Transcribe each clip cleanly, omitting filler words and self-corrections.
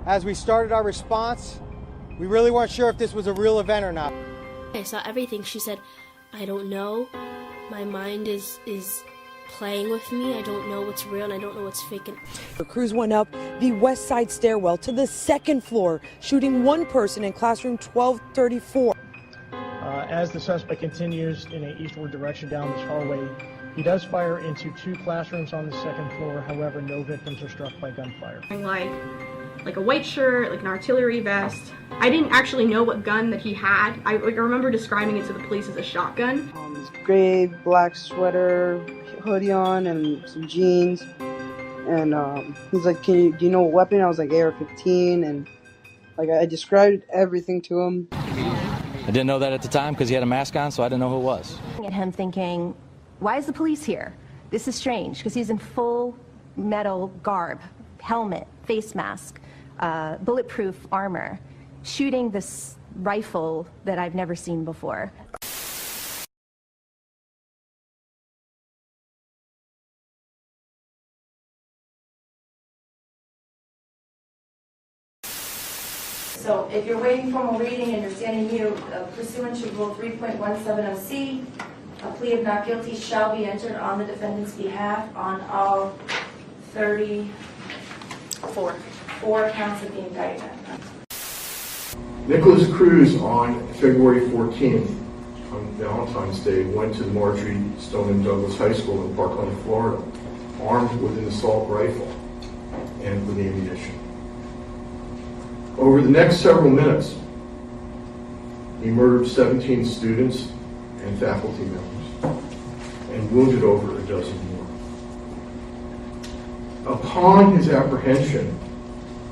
As we started our response, we really weren't sure if this was a real event or not. I saw everything. She said, I don't know. My mind is playing with me. I don't know what's real and I don't know what's fake. Crews went up the west side stairwell to the second floor, shooting one person in classroom 1234. As the suspect continues in an eastward direction down this hallway, he does fire into 2 classrooms on the second floor. However, no victims are struck by gunfire. Like a white shirt, like an artillery vest. I didn't actually know what gun that he had. I remember describing it to the police as a shotgun. This gray, black sweater, hoodie on, and some jeans. And he's like, do you know what weapon? I was like, AR-15, and like I described everything to him. I didn't know that at the time because he had a mask on, so I didn't know who it was. At him thinking, why is the police here? This is strange, because he's in full metal garb, helmet, face mask, bulletproof armor, shooting this rifle that I've never seen before. So if you're waiving formal reading and you're standing mute, pursuant to Rule 3.170C, a plea of not guilty shall be entered on the defendant's behalf on all 34 counts of the indictment. Nicholas Cruz on February 14th, on Valentine's Day, went to the Marjorie Stoneman Douglas High School in Parkland, Florida, armed with an assault rifle and with ammunition. Over the next several minutes, he murdered 17 students and faculty members and wounded over a dozen more. Upon his apprehension,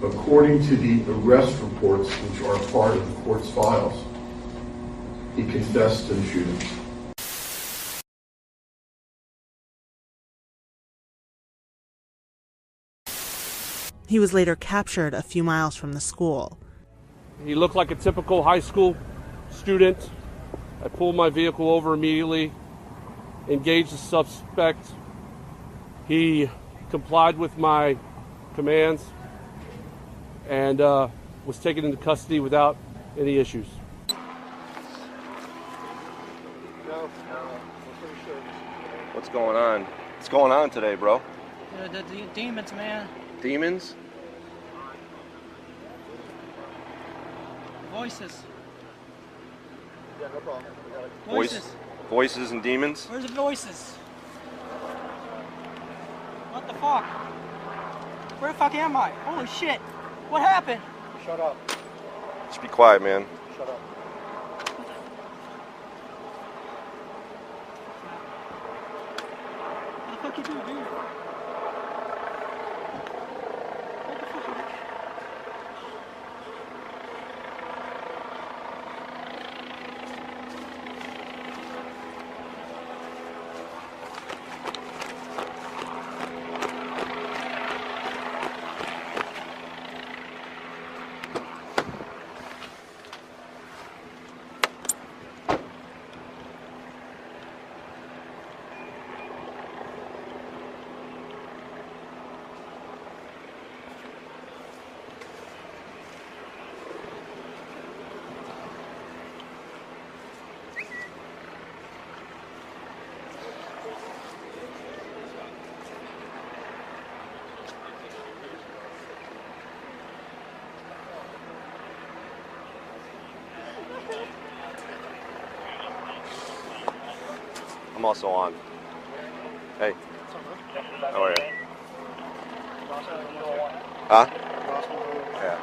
according to the arrest reports, which are part of the court's files, he confessed to the shootings. He was later captured a few miles from the school. He looked like a typical high school student. I pulled my vehicle over immediately, engaged the suspect. He complied with my commands and was taken into custody without any issues. What's going on? What's going on today, bro? The demons, man. Demons? Voices. Yeah, no problem. Voices. Voices and demons? Where's the voices? What the fuck? Where the fuck am I? Holy shit. What happened? Shut up. Just be quiet, man. Shut up. What the fuck you do, dude? I'm also on. Hey. How are you? Huh? Yeah.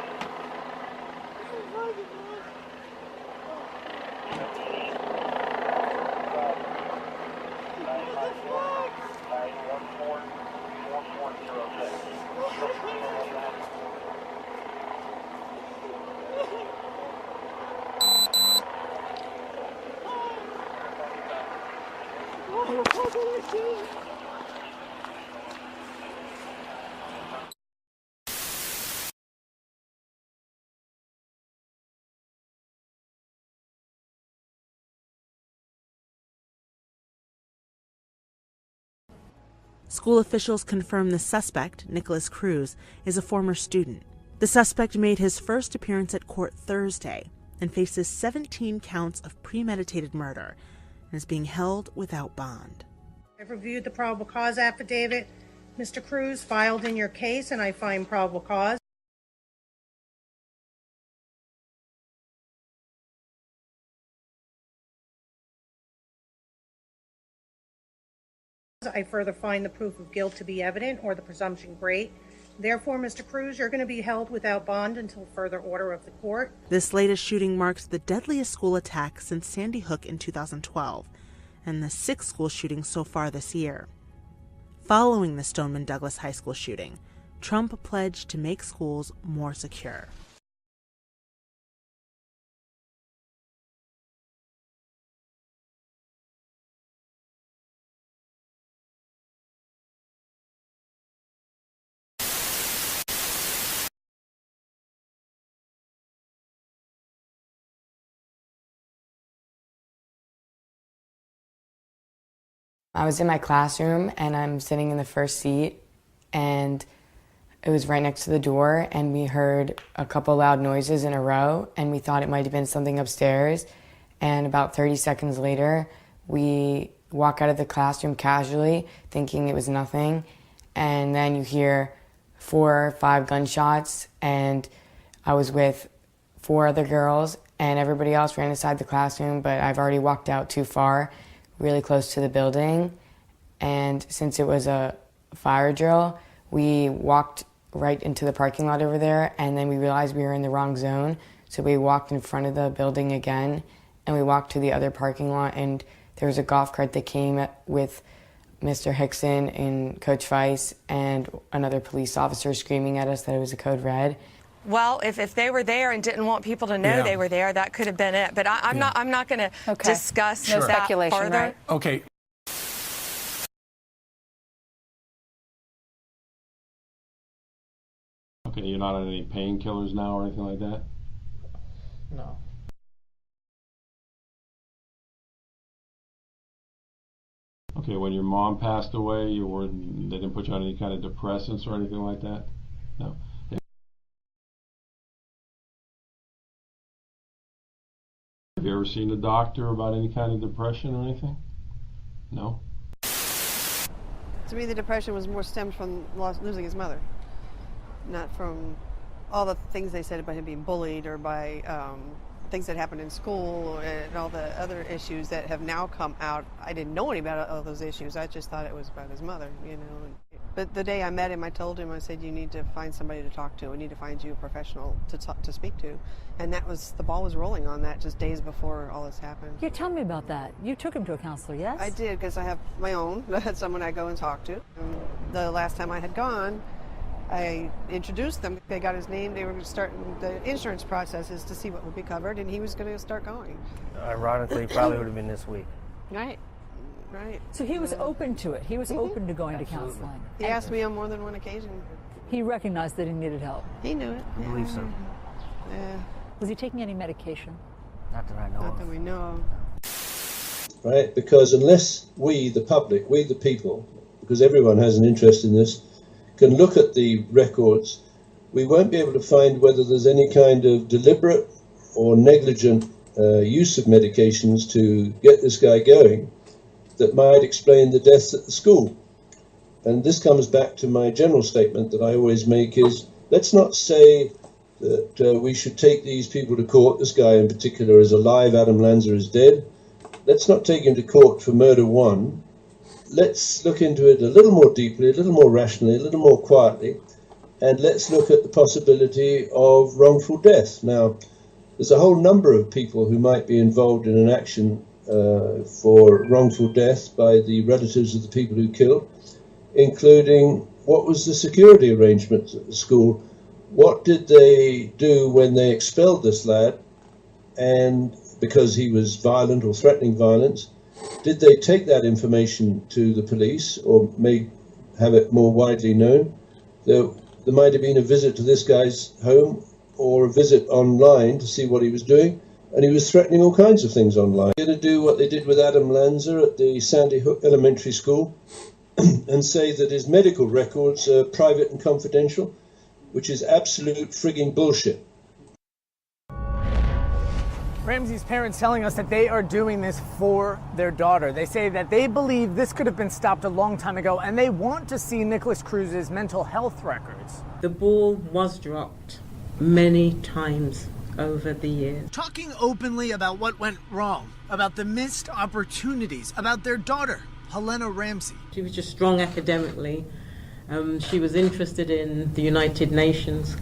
School officials confirm the suspect, Nicholas Cruz, is a former student. The suspect made his first appearance at court Thursday and faces 17 counts of premeditated murder and is being held without bond. I've reviewed the probable cause affidavit Mr. Cruz filed in your case, and I find probable cause. I further find the proof of guilt to be evident or the presumption great. Therefore, Mr. Cruz, you're going to be held without bond until further order of the court. This latest shooting marks the deadliest school attack since Sandy Hook in 2012 and the 6th school shooting so far this year. Following the Stoneman Douglas High School shooting, Trump pledged to make schools more secure. I was in my classroom and I'm sitting in the first seat and it was right next to the door and we heard a couple loud noises in a row and we thought it might have been something upstairs, and about 30 seconds later we walk out of the classroom casually thinking it was nothing, and then you hear 4 or 5 gunshots, and I was with 4 other girls and everybody else ran inside the classroom, but I've already walked out too far, really close to the building, and since it was a fire drill, we walked right into the parking lot over there, and then we realized we were in the wrong zone, so we walked in front of the building again, and we walked to the other parking lot, and there was a golf cart that came with Mr. Hickson and Coach Weiss and another police officer screaming at us that it was a code red. Well, if they were there and didn't want people to know they were there, that could have been it. But I'm not going to discuss that speculation, further. Right? Okay. Okay, you're not on any painkillers now or anything like that? No. Okay, when your mom passed away, they didn't put you on any kind of depressants or anything like that? No. Have you ever seen a doctor about any kind of depression or anything? No? To me, the depression was more stemmed from losing his mother, not from all the things they said about him being bullied or by things that happened in school and all the other issues that have now come out. I didn't know any about all those issues. I just thought it was about his mother, you know. But the day I met him, I told him, I said, you need to find somebody to talk to. We need to find you a professional to speak to. And that was, the ball was rolling on that just days before all this happened. Yeah, tell me about that. You took him to a counselor, yes? I did, because I have my own. That's someone I go and talk to. And the last time I had gone, I introduced them. They got his name. They were starting the insurance processes to see what would be covered, and he was going to start going. Ironically, probably would have been this week. Right. Right. So he was open to it. He was open to going to counseling. He asked me on more than one occasion. He recognized that he needed help. He knew it. I believe so. Yeah. Was he taking any medication? Not that I know of. Not that we know of. Right? Because unless we, the public, we the people, because everyone has an interest in this, can look at the records, we won't be able to find whether there's any kind of deliberate or negligent use of medications to get this guy going that might explain the deaths at the school. And this comes back to my general statement that I always make is, let's not say that we should take these people to court. This guy in particular is alive, Adam Lanza is dead. Let's not take him to court for murder one. Let's look into it a little more deeply, a little more rationally, a little more quietly, and let's look at the possibility of wrongful death. Now, there's a whole number of people who might be involved in an action for wrongful death by the relatives of the people who killed, including what was the security arrangements at the school, what did they do when they expelled this lad, and because he was violent or threatening violence, did they take that information to the police or may have it more widely known? There might have been a visit to this guy's home or a visit online to see what he was doing, and he was threatening all kinds of things online. They're going to do what they did with Adam Lanza at the Sandy Hook Elementary School and say that his medical records are private and confidential. which is absolute frigging bullshit. Ramsey's parents telling us that they are doing this for their daughter. They say that they believe this could have been stopped a long time ago, and they want to see Nicholas Cruz's mental health records. The ball was dropped many times over the years. Talking openly about what went wrong, about the missed opportunities, about their daughter, Helena Ramsey. She was just strong academically. She was interested in the United Nations,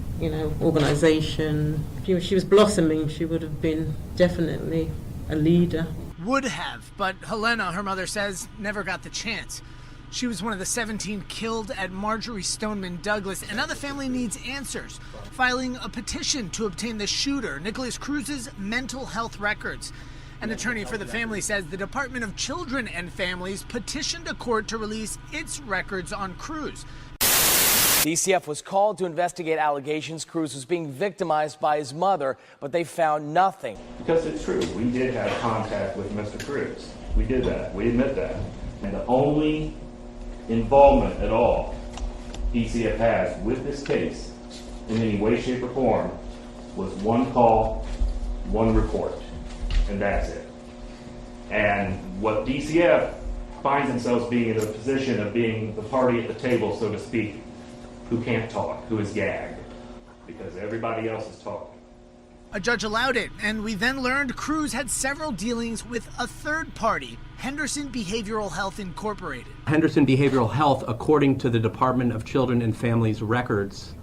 organization. She was blossoming. She would have been definitely a leader. Would have, but Helena, her mother says, never got the chance. She was one of the 17 killed at Marjorie Stoneman Douglas, and now the family needs answers, filing a petition to obtain the shooter, Nicholas Cruz's mental health records. An attorney for the family says the Department of Children and Families petitioned a court to release its records on Cruz. DCF was called to investigate allegations Cruz was being victimized by his mother, but they found nothing. Because it's true, we did have contact with Mr. Cruz. We did that. We admit that. And the only involvement at all DCF has with this case in any way, shape, or form was one call, one report. And that's it. And what DCF finds themselves being in a position of being the party at the table, so to speak, who can't talk, who is gagged, because everybody else is talking. A judge allowed it, and we then learned Cruz had several dealings with a third party, Henderson Behavioral Health Incorporated. Henderson Behavioral Health, according to the Department of Children and Families records,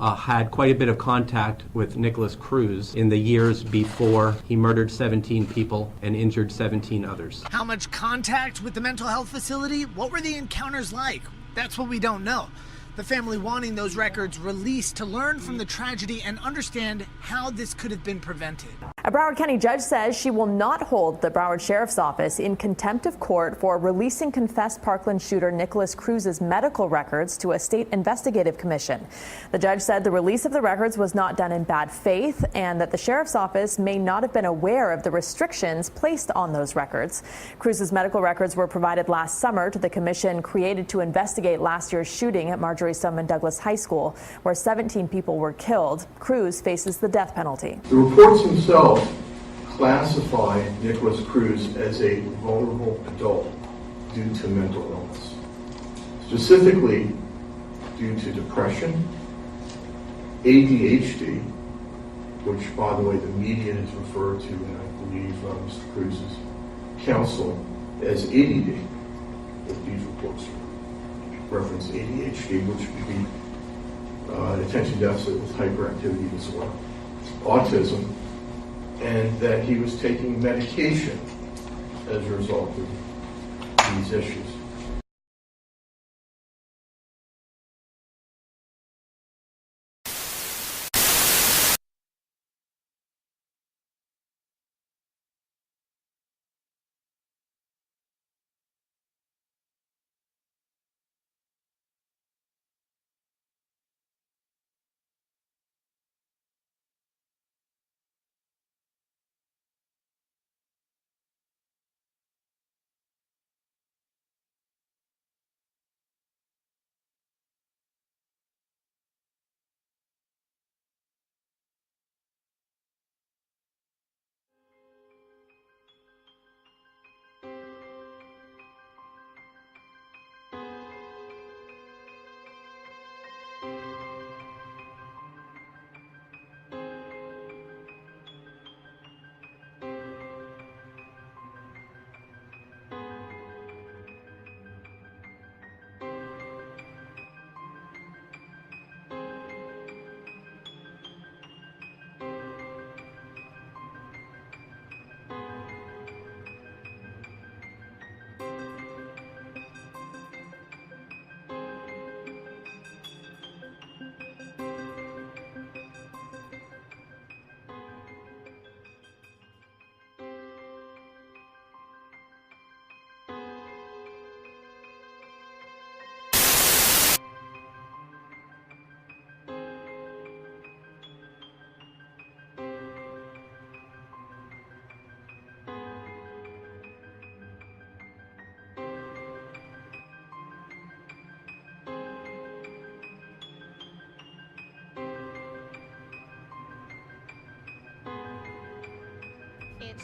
had quite a bit of contact with Nicholas Cruz in the years before he murdered 17 people and injured 17 others. How much contact with the mental health facility? What were the encounters like? That's what we don't know. The family wanting those records released to learn from the tragedy and understand how this could have been prevented. A Broward County judge says she will not hold the Broward Sheriff's Office in contempt of court for releasing confessed Parkland shooter Nicholas Cruz's medical records to a state investigative commission. The judge said the release of the records was not done in bad faith and that the Sheriff's Office may not have been aware of the restrictions placed on those records. Cruz's medical records were provided last summer to the commission created to investigate last year's shooting at Marjorie Stoneman Douglas High School, where 17 people were killed. Cruz faces the death penalty. The reports themselves classify Nicholas Cruz as a vulnerable adult due to mental illness, specifically due to depression, ADHD, which, by the way, the media has referred to, and I believe Mr. Cruz's counsel, as ADD, if these reports reference ADHD, which would be attention deficit with hyperactivity disorder, autism, and that he was taking medication as a result of these issues.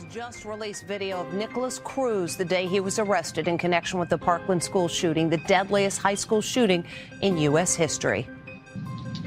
just released video of Nicholas Cruz the day he was arrested in connection with the Parkland school shooting, the deadliest high school shooting in U.S. history.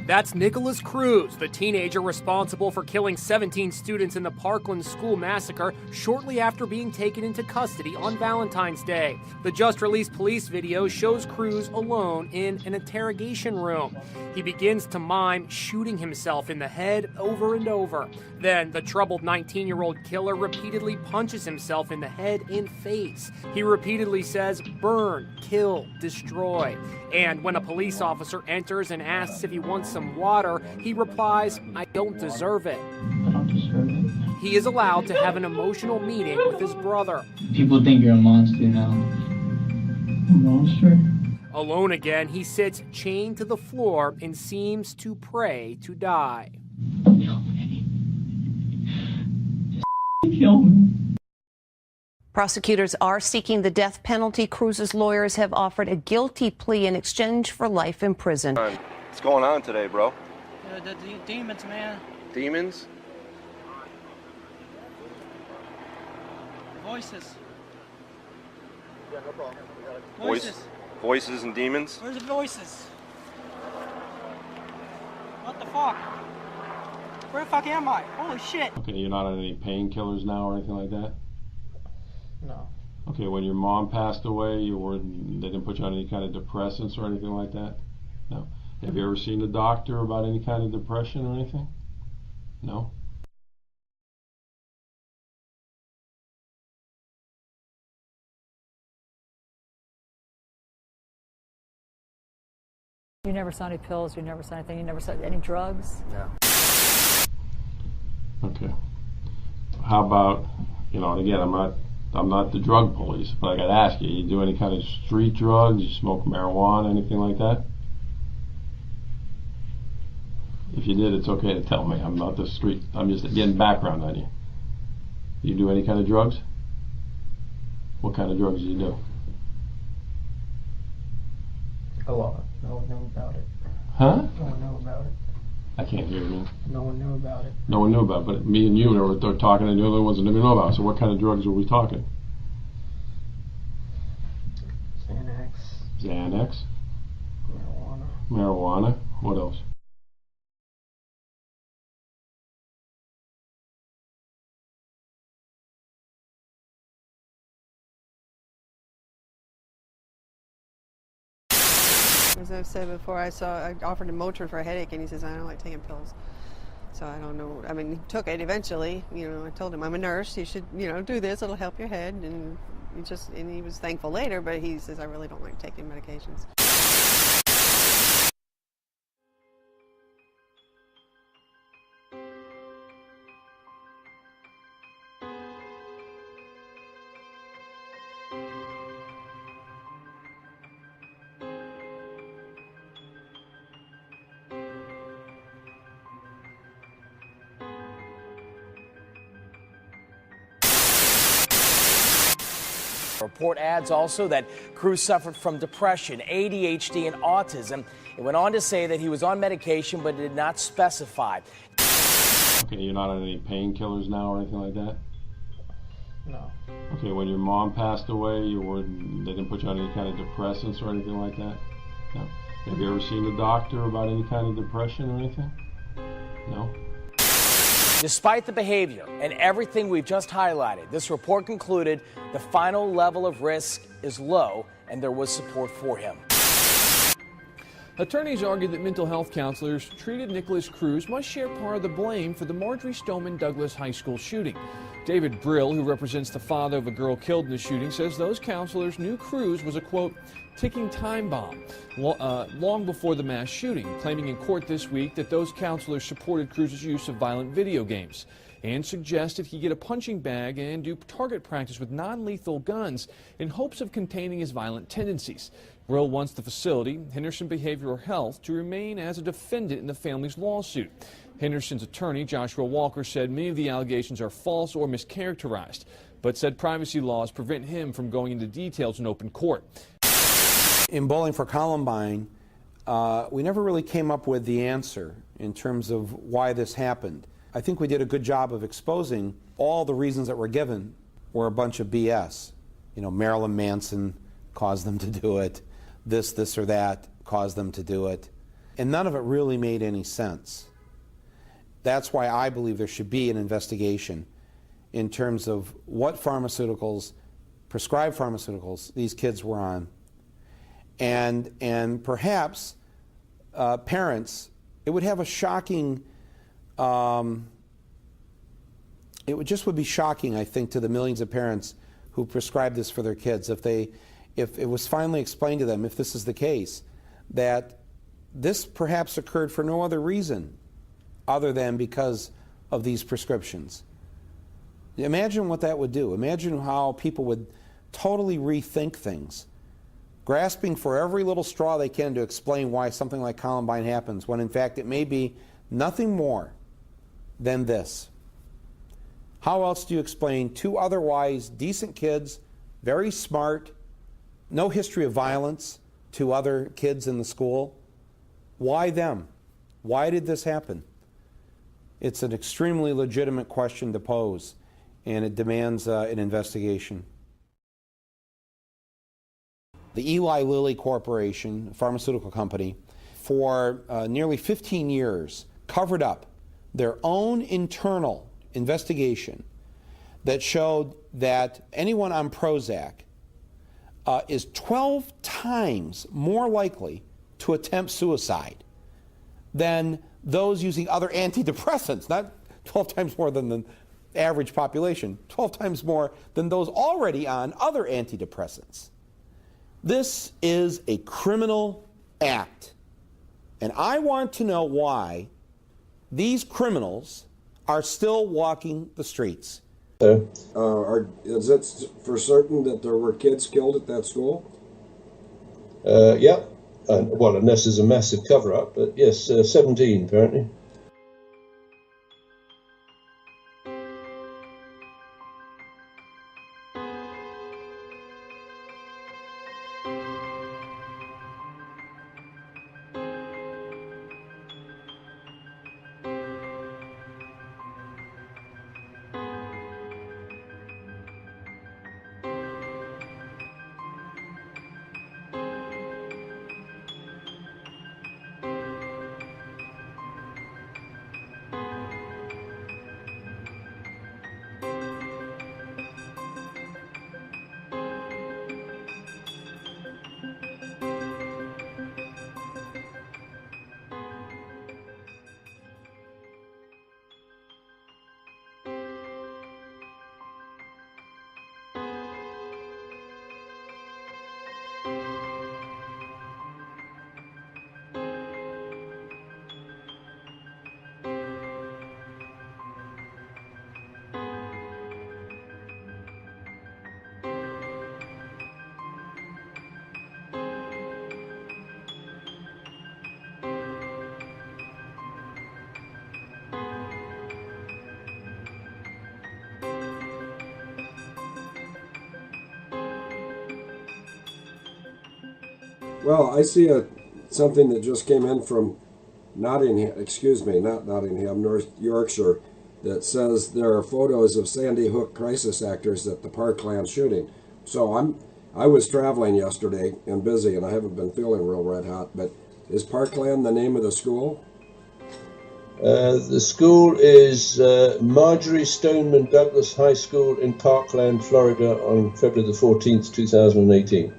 That's Nicholas Cruz, the teenager responsible for killing 17 students in the Parkland school massacre shortly after being taken into custody on Valentine's Day. The just-released police video shows Cruz alone in an interrogation room. He begins to mime shooting himself in the head over and over. Then, the troubled 19-year-old killer repeatedly punches himself in the head and face. He repeatedly says, "Burn, kill, destroy." And when a police officer enters and asks if he wants some water, he replies, "I don't deserve it." I don't deserve it. He is allowed to have an emotional meeting with his brother. People think you're a monster now. A monster? Alone again, he sits chained to the floor and seems to pray to die. Kill me. Prosecutors are seeking the death penalty. Cruz's lawyers have offered a guilty plea in exchange for life in prison. What's going on today, bro? The demons, man. Demons? Voices. Yeah, no problem. Voices. Voices and demons? Where's the voices? What the fuck? Where the fuck am I? Holy shit. Okay, you're not on any painkillers now or anything like that? No. Okay, when your mom passed away, they didn't put you on any kind of depressants or anything like that? No. Have you ever seen a doctor about any kind of depression or anything? No? You never saw any pills, you never saw anything, you never saw any drugs? No. Okay. How about, and again, I'm not the drug police, but I gotta ask you do any kind of street drugs? You smoke marijuana, anything like that? If you did, it's okay to tell me. I'm not the street. I'm just getting background on you. You do any kind of drugs? What kind of drugs do you do? A lot. No one knew about it. Huh? No one knew about it. I can't hear you. No one knew about it. No one knew about it, but me and you were talking and the other ones didn't even know about it. So what kind of drugs were we talking? Xanax. Xanax? Marijuana. Marijuana? What else? As I've said before, I offered him Motrin for a headache, and he says, I don't like taking pills. So I don't know. I mean, he took it eventually. I told him, I'm a nurse. You should, do this. It'll help your head. And he was thankful later, but he says, I really don't like taking medications. The report adds also that Cruz suffered from depression, ADHD, and autism. It went on to say that he was on medication but did not specify. Okay, you're not on any painkillers now or anything like that? No. Okay, when your mom passed away, they didn't put you on any kind of depressants or anything like that? No. Have you ever seen a doctor about any kind of depression or anything? No? Despite the behavior and everything we've just highlighted, this report concluded the final level of risk is low and there was support for him. Attorneys argued that mental health counselors treated Nicholas Cruz must share part of the blame for the Marjory Stoneman Douglas High School shooting. David Brill, who represents the father of a girl killed in the shooting, says those counselors knew Cruz was a, quote, ticking time bomb long before the mass shooting, claiming in court this week that those counselors supported Cruz's use of violent video games and suggested he get a punching bag and do target practice with non-lethal guns in hopes of containing his violent tendencies. Brill wants the facility, Henderson Behavioral Health, to remain as a defendant in the family's lawsuit. Henderson's attorney, Joshua Walker, said many of the allegations are false or mischaracterized, but said privacy laws prevent him from going into details in open court. In Bowling for Columbine, we never really came up with the answer in terms of why this happened. I think we did a good job of exposing all the reasons that were given were a bunch of BS. You know, Marilyn Manson caused them to do it, this or that caused them to do it, and none of it really made any sense. That's why I believe there should be an investigation in terms of what pharmaceuticals, prescribed pharmaceuticals, these kids were on, and perhaps parents, it would have a shocking, it would be shocking, I think, to the millions of parents who prescribe this for their kids if it was finally explained to them, if this is the case, that this perhaps occurred for no other reason other than because of these prescriptions. Imagine what that would do. Imagine how people would totally rethink things, grasping for every little straw they can to explain why something like Columbine happens, when in fact it may be nothing more than this. How else do you explain two otherwise decent kids, very smart, no history of violence to other kids in the school? Why them? Why did this happen? It's an extremely legitimate question to pose, and it demands an investigation. The Eli Lilly Corporation, a pharmaceutical company, for nearly 15 years covered up their own internal investigation that showed that anyone on Prozac is 12 times more likely to attempt suicide than those using other antidepressants, not 12 times more than the average population, 12 times more than those already on other antidepressants. This is a criminal act, and I want to know why these criminals are still walking the streets. Is it for certain that there were kids killed at that school? Yeah. Well, unless there's a massive cover-up, but yes, 17 apparently. Well, I see something that just came in from not Nottingham, North Yorkshire, that says there are photos of Sandy Hook crisis actors at the Parkland shooting. So I was traveling yesterday and busy, and I haven't been feeling real red hot, but is Parkland the name of the school? The school is Marjorie Stoneman Douglas High School in Parkland, Florida on February the 14th, 2018.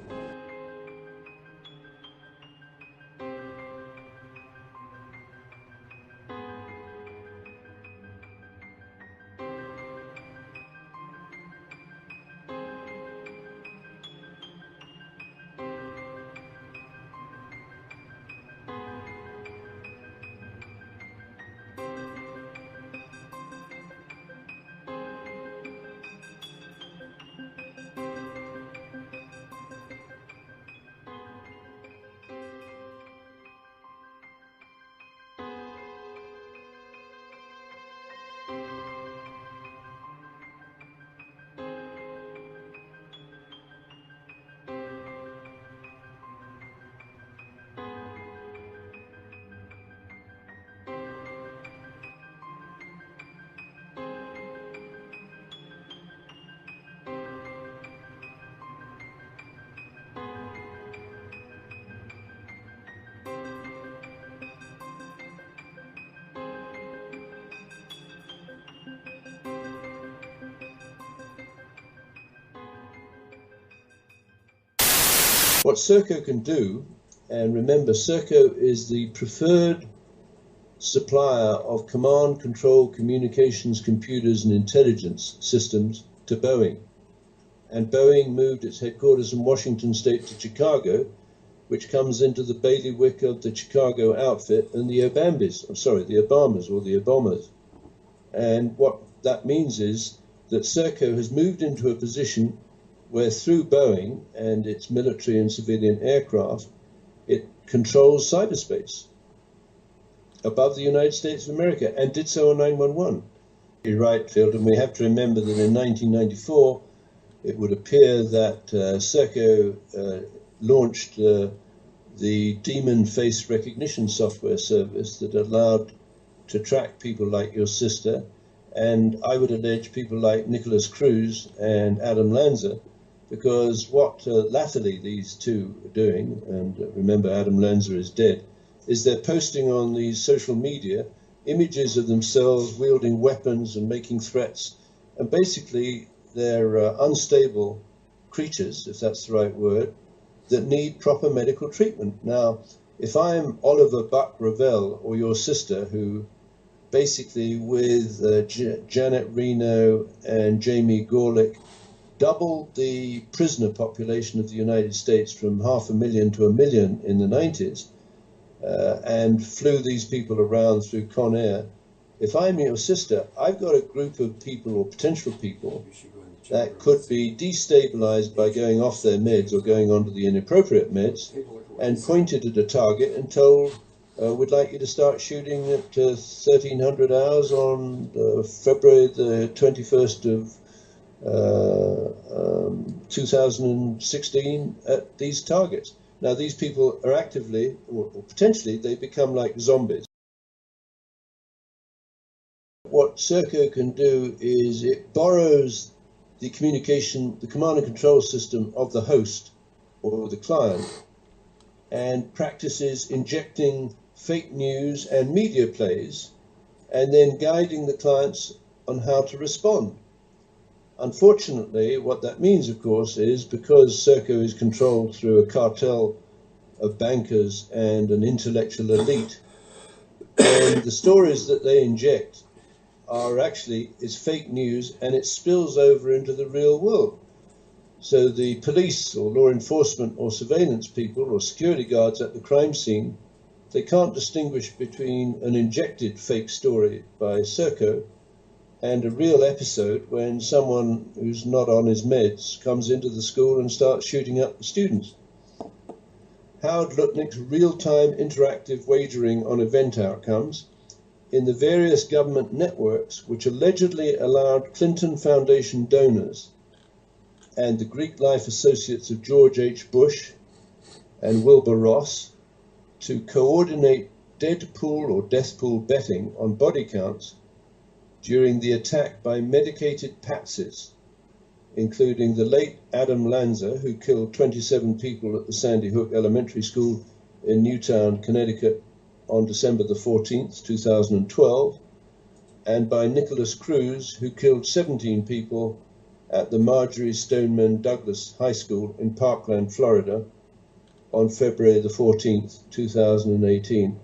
What Serco can do, and remember, Serco is the preferred supplier of command, control, communications, computers, and intelligence systems to Boeing. And Boeing moved its headquarters from Washington State to Chicago, which comes into the bailiwick of the Chicago outfit and the Obamas, or the Obamas. And what that means is that Serco has moved into a position where through Boeing and its military and civilian aircraft, it controls cyberspace above the United States of America, and did so on 911. You're right, Phil, and we have to remember that in 1994, it would appear that Serco launched the demon face recognition software service that allowed to track people like your sister, and I would allege people like Nicholas Cruz and Adam Lanza, because what latterly these two are doing, and remember Adam Lanza is dead, is they're posting on these social media images of themselves wielding weapons and making threats, and basically they're unstable creatures, if that's the right word, that need proper medical treatment. Now, if I'm Oliver Buck Revell or your sister, who basically with Janet Reno and Jamie Gorelick doubled the prisoner population of the United States from 500,000 to 1 million in the 90s, and flew these people around through Con Air, if I'm your sister, I've got a group of people or potential people that could be destabilized by going off their meds or going onto the inappropriate meds, and pointed at a target and told, we'd like you to start shooting at 1300 hours on February the 21st of 2016 at these targets. Now, these people are actively, or potentially, they become like zombies. What Serco can do is it borrows the communication, the command and control system of the host or the client, and practices injecting fake news and media plays, and then guiding the clients on how to respond. Unfortunately, what that means, of course, is because Serco is controlled through a cartel of bankers and an intellectual elite, and the stories that they inject is fake news, and it spills over into the real world. So the police or law enforcement or surveillance people or security guards at the crime scene, they can't distinguish between an injected fake story by Serco and a real episode when someone who's not on his meds comes into the school and starts shooting up the students. Howard Lutnick's real-time interactive wagering on event outcomes in the various government networks which allegedly allowed Clinton Foundation donors and the Greek life associates of George H. Bush and Wilbur Ross to coordinate dead pool or death pool betting on body counts during the attack by medicated Patsies, including the late Adam Lanza, who killed 27 people at the Sandy Hook Elementary School in Newtown, Connecticut on December the 14th, 2012, and by Nicholas Cruz, who killed 17 people at the Marjorie Stoneman Douglas High School in Parkland, Florida on February the 14th, 2018.